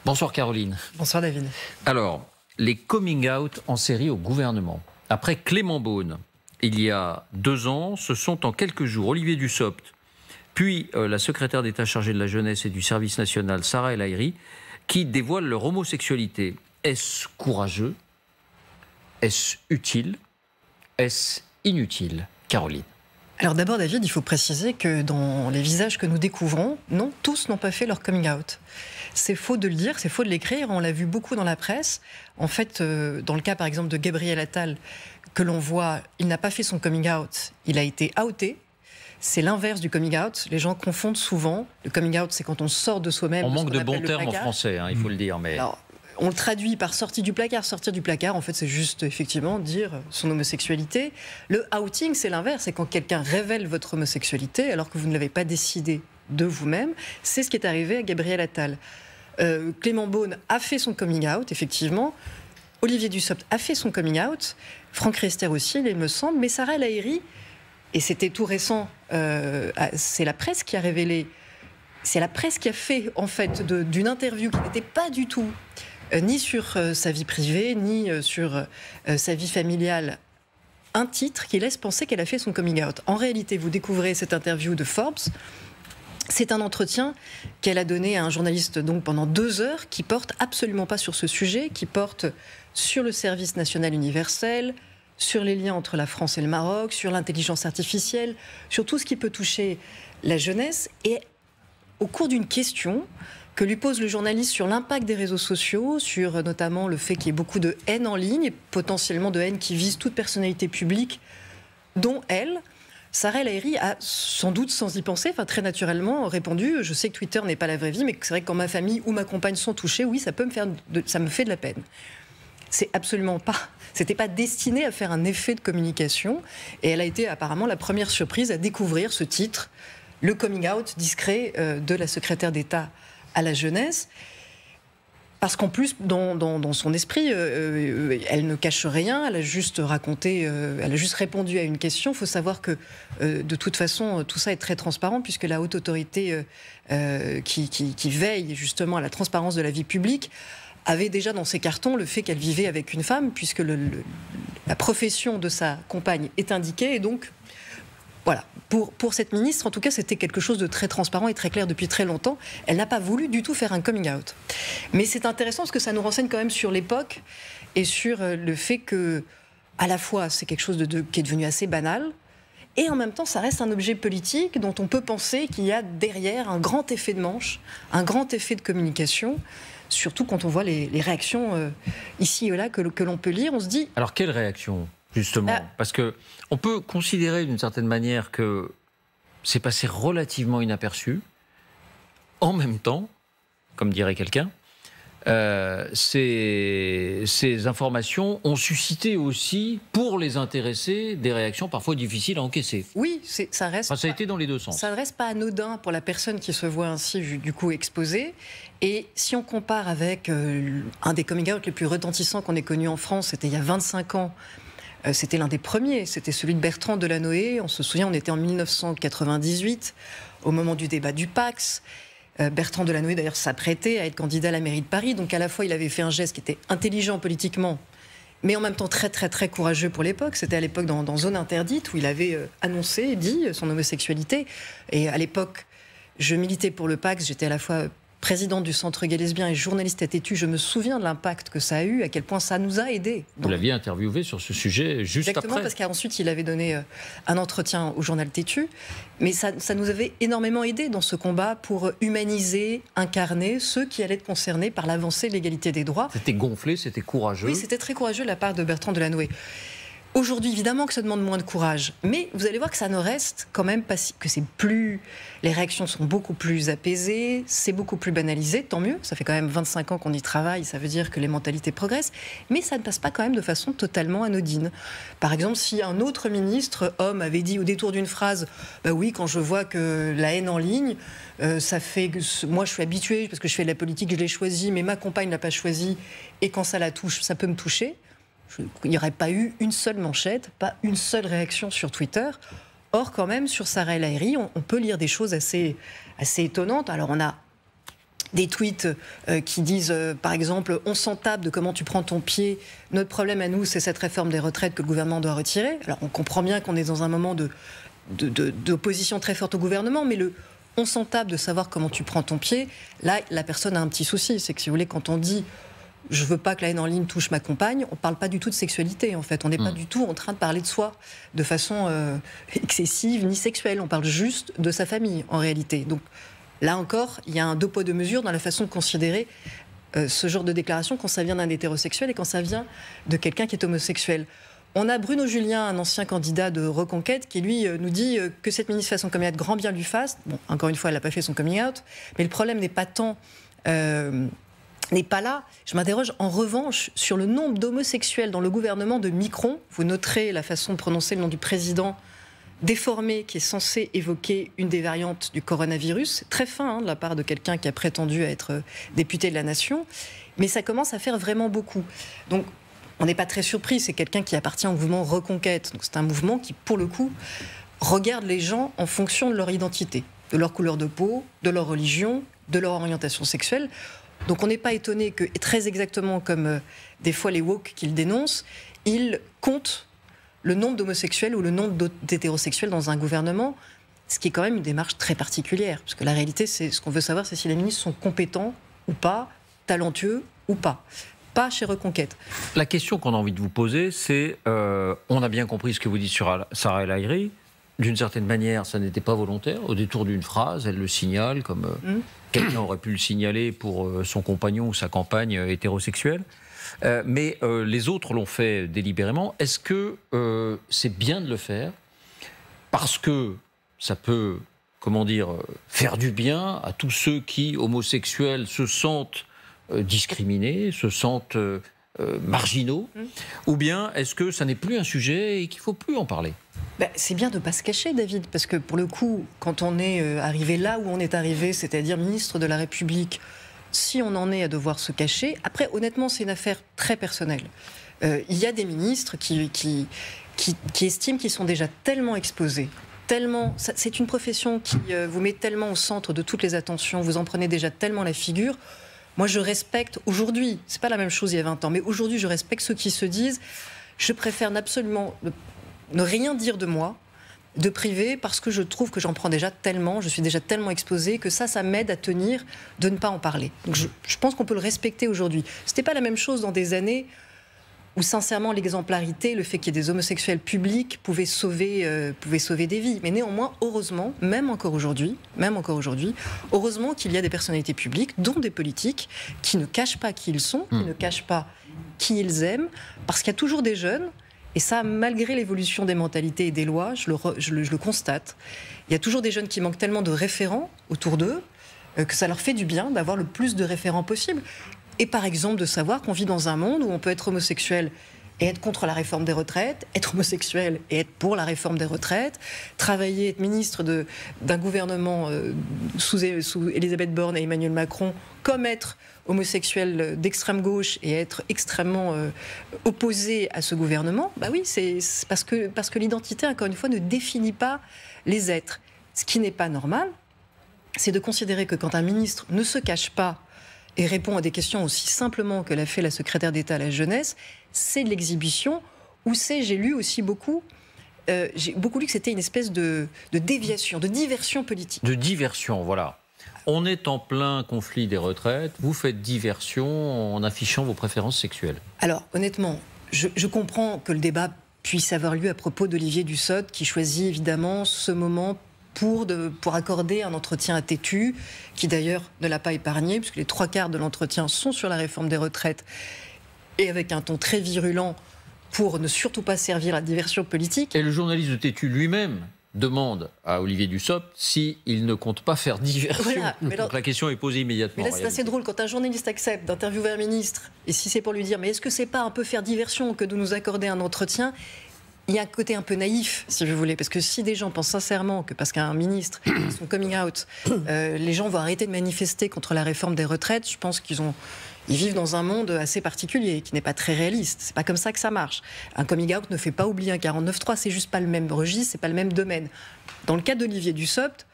Bonsoir Caroline. Bonsoir David. Alors, les coming out en série au gouvernement. Après Clément Beaune, il y a 2 ans, ce sont en quelques jours Olivier Dussopt, puis la secrétaire d'État chargée de la jeunesse et du service national, Sarah El Haïry, qui dévoilent leur homosexualité. Est-ce courageux? Est-ce utile? Est-ce inutile, Caroline? Alors d'abord David, il faut préciser que dans les visages que nous découvrons, non, tous n'ont pas fait leur coming out. C'est faux de le dire, c'est faux de l'écrire, on l'a vu beaucoup dans la presse. En fait, dans le cas par exemple de Gabriel Attal, que l'on voit, il n'a pas fait son coming out, il a été outé. C'est l'inverse du coming out. Les gens confondent souvent. Le coming out, c'est quand on sort de soi-même. On manque de bons termes en français, il faut le dire. Mais... Alors, on le traduit par sortie du placard. Sortir du placard, en fait, c'est juste effectivement dire son homosexualité. Le outing, c'est l'inverse. C'est quand quelqu'un révèle votre homosexualité alors que vous ne l'avez pas décidé de vous-même. C'est ce qui est arrivé à Gabriel Attal. Clément Beaune a fait son coming out, effectivement. Olivier Dussopt a fait son coming out. Franck Riester aussi, il me semble. Mais Sarah El Haïry, et c'était tout récent, c'est la presse qui a révélé, c'est la presse qui a fait, en fait, d'une interview qui n'était pas du tout ni sur sa vie privée, ni sur sa vie familiale, un titre qui laisse penser qu'elle a fait son coming out. En réalité, vous découvrez cette interview de Forbes. C'est un entretien qu'elle a donné à un journaliste donc pendant 2 heures, qui porte absolument pas sur ce sujet, qui porte sur le service national universel, sur les liens entre la France et le Maroc, sur l'intelligence artificielle, sur tout ce qui peut toucher la jeunesse. Et au cours d'une question que lui pose le journaliste sur l'impact des réseaux sociaux, sur notamment le fait qu'il y ait beaucoup de haine en ligne, et potentiellement de haine qui vise toute personnalité publique, dont elle, Sarah El Haïry a, sans doute sans y penser, très naturellement répondu « Je sais que Twitter n'est pas la vraie vie, mais c'est vrai que quand ma famille ou ma compagne sont touchées, oui, ça me fait de la peine. » C'est absolument pas... C'était pas destiné à faire un effet de communication. Et elle a été apparemment la première surprise à découvrir ce titre, le coming out discret de la secrétaire d'État à la jeunesse. Parce qu'en plus, dans son esprit, elle ne cache rien. Elle a juste raconté, elle a juste répondu à une question. Il faut savoir que, de toute façon, tout ça est très transparent, puisque la haute autorité qui veille justement à la transparence de la vie publique avait déjà dans ses cartons le fait qu'elle vivait avec une femme, puisque la profession de sa compagne est indiquée. Et donc, voilà, pour cette ministre, en tout cas, c'était quelque chose de très transparent et très clair depuis très longtemps. Elle n'a pas voulu du tout faire un coming out. Mais c'est intéressant parce que ça nous renseigne quand même sur l'époque et sur le fait que, à la fois, c'est quelque chose qui est devenu assez banal, et en même temps, ça reste un objet politique dont on peut penser qu'il y a derrière un grand effet de manche, un grand effet de communication. Surtout quand on voit les réactions ici et là que l'on peut lire, on se dit... Alors, quelle réaction, justement? Parce qu'on peut considérer d'une certaine manière que c'est passé relativement inaperçu. En même temps, comme dirait quelqu'un, ces informations ont suscité aussi, pour les intéressés, des réactions parfois difficiles à encaisser. Oui, ça reste... ça a été dans les 2 sens. Ça ne reste pas anodin pour la personne qui se voit ainsi, du coup, exposée. Et si on compare avec un des coming out les plus retentissants qu'on ait connu en France, c'était il y a 25 ans, c'était l'un des premiers, c'était celui de Bertrand Delanoë. On se souvient, on était en 1998, au moment du débat du Pacs. Bertrand Delanoë, d'ailleurs, s'apprêtait à être candidat à la mairie de Paris. Donc, à la fois, il avait fait un geste qui était intelligent politiquement, mais en même temps très, très, très courageux pour l'époque. C'était à l'époque dans Zone Interdite, où il avait annoncé et dit son homosexualité. Et à l'époque, je militais pour le Pacs. J'étais à la fois présidente du Centre Gay Lesbien et journaliste à Tétu. Je me souviens de l'impact que ça a eu, à quel point ça nous a aidés. Vous l'aviez interviewé sur ce sujet juste exactement, après. Parce qu'ensuite, il avait donné un entretien au journal Tétu. Mais ça nous avait énormément aidés dans ce combat pour humaniser, incarner ceux qui allaient être concernés par l'avancée de l'égalité des droits. C'était gonflé, c'était courageux. Oui, c'était très courageux de la part de Bertrand Delanoë. Aujourd'hui, évidemment que ça demande moins de courage, mais vous allez voir que ça ne reste quand même pas que c'est plus... Les réactions sont beaucoup plus apaisées, c'est beaucoup plus banalisé, tant mieux, ça fait quand même 25 ans qu'on y travaille, ça veut dire que les mentalités progressent, mais ça ne passe pas quand même de façon totalement anodine. Par exemple, si un autre ministre, homme, avait dit au détour d'une phrase « Bah oui, quand je vois que la haine en ligne, ça fait que moi je suis habitué, parce que je fais de la politique, je l'ai choisi, mais ma compagne ne l'a pas choisi, et quand ça la touche, ça peut me toucher », il n'y aurait pas eu une seule manchette, pas une seule réaction sur Twitter. Or, quand même, sur Sarah El Haïry, on peut lire des choses assez étonnantes. Alors, on a des tweets qui disent, par exemple, on s'en tape de comment tu prends ton pied. Notre problème à nous, c'est cette réforme des retraites que le gouvernement doit retirer. Alors, on comprend bien qu'on est dans un moment d'opposition très forte au gouvernement, mais on s'en tape de savoir comment tu prends ton pied. Là, la personne a un petit souci. C'est que, si vous voulez, quand on dit je veux pas que la haine en ligne touche ma compagne, on parle pas du tout de sexualité, en fait. On n'est pas du tout en train de parler de soi de façon excessive ni sexuelle. On parle juste de sa famille, en réalité. Donc, là encore, il y a un deux poids deux mesures dans la façon de considérer ce genre de déclaration quand ça vient d'un hétérosexuel et quand ça vient de quelqu'un qui est homosexuel. On a Bruno Julien, un ancien candidat de Reconquête, qui lui nous dit que cette ministre fasse son coming out, grand bien lui fasse. Bon, encore une fois, elle n'a pas fait son coming out, mais le problème n'est pas tant... n'est pas là. Je m'interroge en revanche sur le nombre d'homosexuels dans le gouvernement de Micron. Vous noterez la façon de prononcer le nom du président déformé qui est censé évoquer une des variantes du coronavirus. C'est très fin de la part de quelqu'un qui a prétendu être député de la nation. Mais ça commence à faire vraiment beaucoup. Donc, on n'est pas très surpris. C'est quelqu'un qui appartient au mouvement Reconquête. Donc, c'est un mouvement qui, pour le coup, regarde les gens en fonction de leur identité, de leur couleur de peau, de leur religion, de leur orientation sexuelle. Donc on n'est pas étonné que, très exactement comme des fois les woke qu'ils dénoncent, ils comptent le nombre d'homosexuels ou le nombre d'hétérosexuels dans un gouvernement, ce qui est quand même une démarche très particulière. Parce que la réalité, c'est ce qu'on veut savoir, c'est si les ministres sont compétents ou pas, talentueux ou pas. Pas chez Reconquête. La question qu'on a envie de vous poser, c'est, on a bien compris ce que vous dites sur Sarah El Haïry. D'une certaine manière, ça n'était pas volontaire. Au détour d'une phrase, elle le signale comme quelqu'un aurait pu le signaler pour son compagnon ou sa compagne hétérosexuelle. Mais les autres l'ont fait délibérément. Est-ce que c'est bien de le faire parce que ça peut, comment dire, faire du bien à tous ceux qui, homosexuels, se sentent discriminés, se sentent marginaux, ou bien est-ce que ça n'est plus un sujet et qu'il ne faut plus en parler ? C'est bien de ne pas se cacher, David, parce que pour le coup, quand on est arrivé là où on est arrivé, c'est-à-dire ministre de la République, si on en est à devoir se cacher, après, honnêtement, c'est une affaire très personnelle. Il y a des ministres qui estiment qu'ils sont déjà tellement exposés, c'est une profession qui vous met tellement au centre de toutes les attentions, vous en prenez déjà tellement la figure. Moi, je respecte aujourd'hui, c'est pas la même chose il y a 20 ans, mais aujourd'hui, je respecte ceux qui se disent je préfère absolument ne rien dire de moi, de privé, parce que je trouve que j'en prends déjà tellement, je suis déjà tellement exposée que ça m'aide à tenir de ne pas en parler. Donc je pense qu'on peut le respecter aujourd'hui. C'était pas la même chose dans des années où, sincèrement, l'exemplarité, le fait qu'il y ait des homosexuels publics pouvait sauver des vies. Mais néanmoins, heureusement, même encore aujourd'hui, heureusement qu'il y a des personnalités publiques, dont des politiques, qui ne cachent pas qui ils sont, qui ne cachent pas qui ils aiment, parce qu'il y a toujours des jeunes. Et ça, malgré l'évolution des mentalités et des lois, je le constate. Il y a toujours des jeunes qui manquent tellement de référents autour d'eux que ça leur fait du bien d'avoir le plus de référents possible. Et par exemple, de savoir qu'on vit dans un monde où on peut être homosexuel et être contre la réforme des retraites, être homosexuel et être pour la réforme des retraites, travailler, être ministre d'un gouvernement sous Elisabeth Borne et Emmanuel Macron, comme être homosexuel d'extrême gauche et être extrêmement opposé à ce gouvernement, oui, c'est parce que l'identité, encore une fois, ne définit pas les êtres. Ce qui n'est pas normal, c'est de considérer que quand un ministre ne se cache pas et répond à des questions aussi simplement que l'a fait la secrétaire d'État à la jeunesse, c'est de l'exhibition, ou j'ai lu aussi beaucoup, j'ai beaucoup lu que c'était une espèce de déviation, de diversion politique. De diversion, voilà. On est en plein conflit des retraites, vous faites diversion en affichant vos préférences sexuelles. Alors, honnêtement, je comprends que le débat puisse avoir lieu à propos d'Olivier Dussopt, qui choisit évidemment ce moment pour accorder un entretien à Tétu, qui d'ailleurs ne l'a pas épargné, puisque les 3/4 de l'entretien sont sur la réforme des retraites, et avec un ton très virulent pour ne surtout pas servir la diversion politique. Et le journaliste de Tétu lui-même demande à Olivier Dussopt s'il ne compte pas faire diversion. Voilà, donc la question est posée immédiatement. Mais là, c'est assez drôle quand un journaliste accepte d'interviewer un ministre, et si c'est pour lui dire mais est-ce que c'est pas un peu faire diversion que de nous accorder un entretien, il y a un côté un peu naïf, si vous voulez, parce que si des gens pensent sincèrement que parce qu'un ministre son coming out, les gens vont arrêter de manifester contre la réforme des retraites, je pense qu'ils vivent dans un monde assez particulier, qui n'est pas très réaliste. C'est pas comme ça que ça marche. Un coming out ne fait pas oublier un 49.3, c'est juste pas le même registre, c'est pas le même domaine. Dans le cas d'Olivier Dussopt,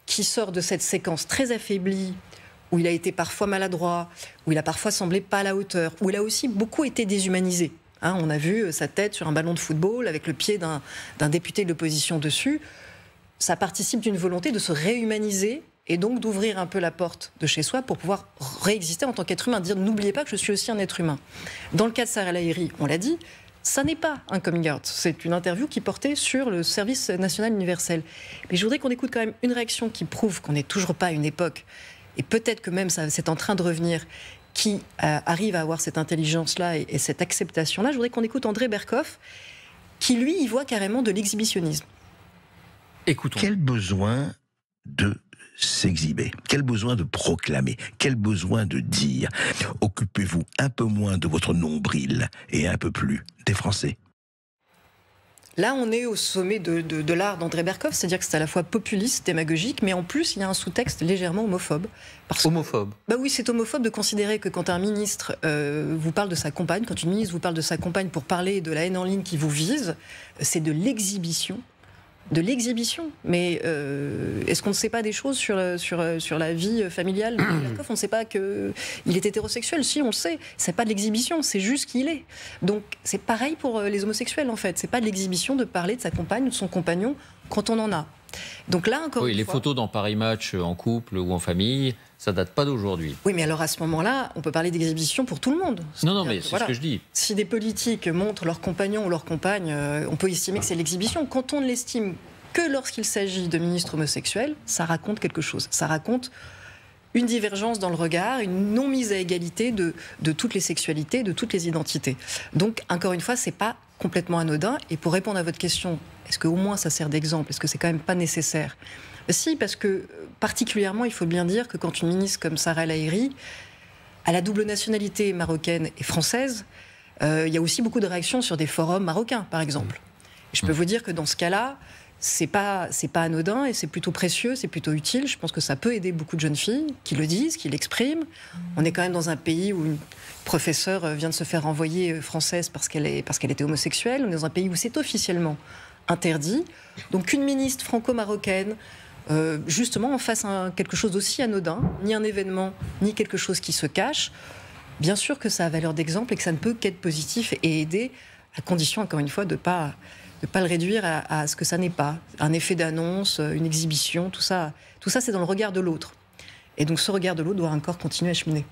qui sort de cette séquence très affaiblie, où il a été parfois maladroit, où il a parfois semblé pas à la hauteur, où il a aussi beaucoup été déshumanisé. Hein, on a vu sa tête sur un ballon de football avec le pied d'un député de l'opposition dessus. Ça participe d'une volonté de se réhumaniser et donc d'ouvrir un peu la porte de chez soi pour pouvoir réexister en tant qu'être humain, dire n'oubliez pas que je suis aussi un être humain. Dans le cas de Sarah El Haïry, on l'a dit, ça n'est pas un coming out, c'est une interview qui portait sur le service national universel. Mais je voudrais qu'on écoute quand même une réaction qui prouve qu'on n'est toujours pas à une époque, et peut-être que même c'est en train de revenir, qui arrive à avoir cette intelligence-là et cette acceptation-là. Je voudrais qu'on écoute André Berkoff, qui lui y voit carrément de l'exhibitionnisme. Écoutons. Quel besoin de s'exhiber, quel besoin de proclamer, quel besoin de dire. Occupez-vous un peu moins de votre nombril et un peu plus des Français. Là, on est au sommet de l'art d'André Berkoff, c'est-à-dire que c'est à la fois populiste, démagogique, mais en plus, il y a un sous-texte légèrement homophobe. Homophobe? Bah oui, c'est homophobe de considérer que quand un ministre vous parle de sa compagne, quand une ministre vous parle de sa compagne pour parler de la haine en ligne qui vous vise, c'est de l'exhibition. De l'exhibition. Mais est-ce qu'on ne sait pas des choses sur la vie familiale? On ne sait pas qu'il est hétérosexuel. Si, on le sait. C'est pas de l'exhibition, c'est juste qui il est. Donc c'est pareil pour les homosexuels en fait. C'est pas de l'exhibition de parler de sa compagne ou de son compagnon quand on en a. Donc là encore. Oui, une les fois, photos dans Paris Match en couple ou en famille, ça date pas d'aujourd'hui. Oui, mais alors à ce moment-là, on peut parler d'exhibition pour tout le monde. Non, mais c'est ce que je dis. Si des politiques montrent leur compagnon ou leur compagne, on peut estimer que c'est l'exhibition. Quand on ne l'estime que lorsqu'il s'agit de ministres homosexuels, ça raconte quelque chose. Ça raconte une divergence dans le regard, une non-mise à égalité de toutes les sexualités, de toutes les identités. Donc, encore une fois, c'est pas complètement anodin. Et pour répondre à votre question, est-ce qu'au moins ça sert d'exemple? Est-ce que c'est quand même pas nécessaire? Si, parce que particulièrement, il faut bien dire que quand une ministre comme Sarah El Haïry a la double nationalité marocaine et française, il y a aussi beaucoup de réactions sur des forums marocains, par exemple. Et je peux vous dire que dans ce cas-là, c'est pas anodin et c'est plutôt précieux, c'est plutôt utile. Je pense que ça peut aider beaucoup de jeunes filles qui le disent, qui l'expriment. On est quand même dans un pays où une professeure vient de se faire renvoyer française parce qu'elle était homosexuelle. On est dans un pays où c'est officiellement interdit. Donc une ministre franco-marocaine, justement, en face quelque chose d'aussi anodin, ni un événement, ni quelque chose qui se cache, bien sûr que ça a valeur d'exemple et que ça ne peut qu'être positif et aider, à condition, encore une fois, de pas le réduire à ce que ça n'est pas. Un effet d'annonce, une exhibition, tout ça c'est dans le regard de l'autre. Et donc ce regard de l'autre doit encore continuer à cheminer.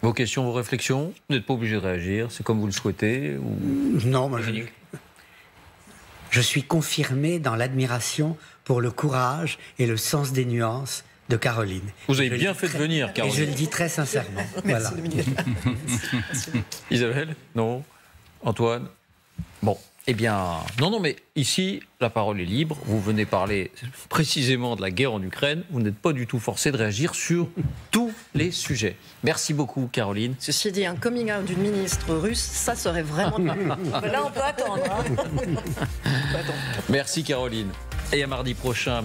Vos questions, vos réflexions, vous n'êtes pas obligé de réagir, c'est comme vous le souhaitez ou... Non, moi je suis confirmé dans l'admiration pour le courage et le sens des nuances de Caroline. Vous avez bien fait de venir, Caroline. Et je le dis très sincèrement. Merci, voilà. Dominique. Isabelle? Non? Antoine? Bon. Eh bien, non, mais ici, la parole est libre. Vous venez parler précisément de la guerre en Ukraine. Vous n'êtes pas du tout forcé de réagir sur tous les sujets. Merci beaucoup, Caroline. Ceci dit, un coming out d'une ministre russe, ça serait vraiment... Là, on peut attendre. Hein. Merci, Caroline. Et à mardi prochain.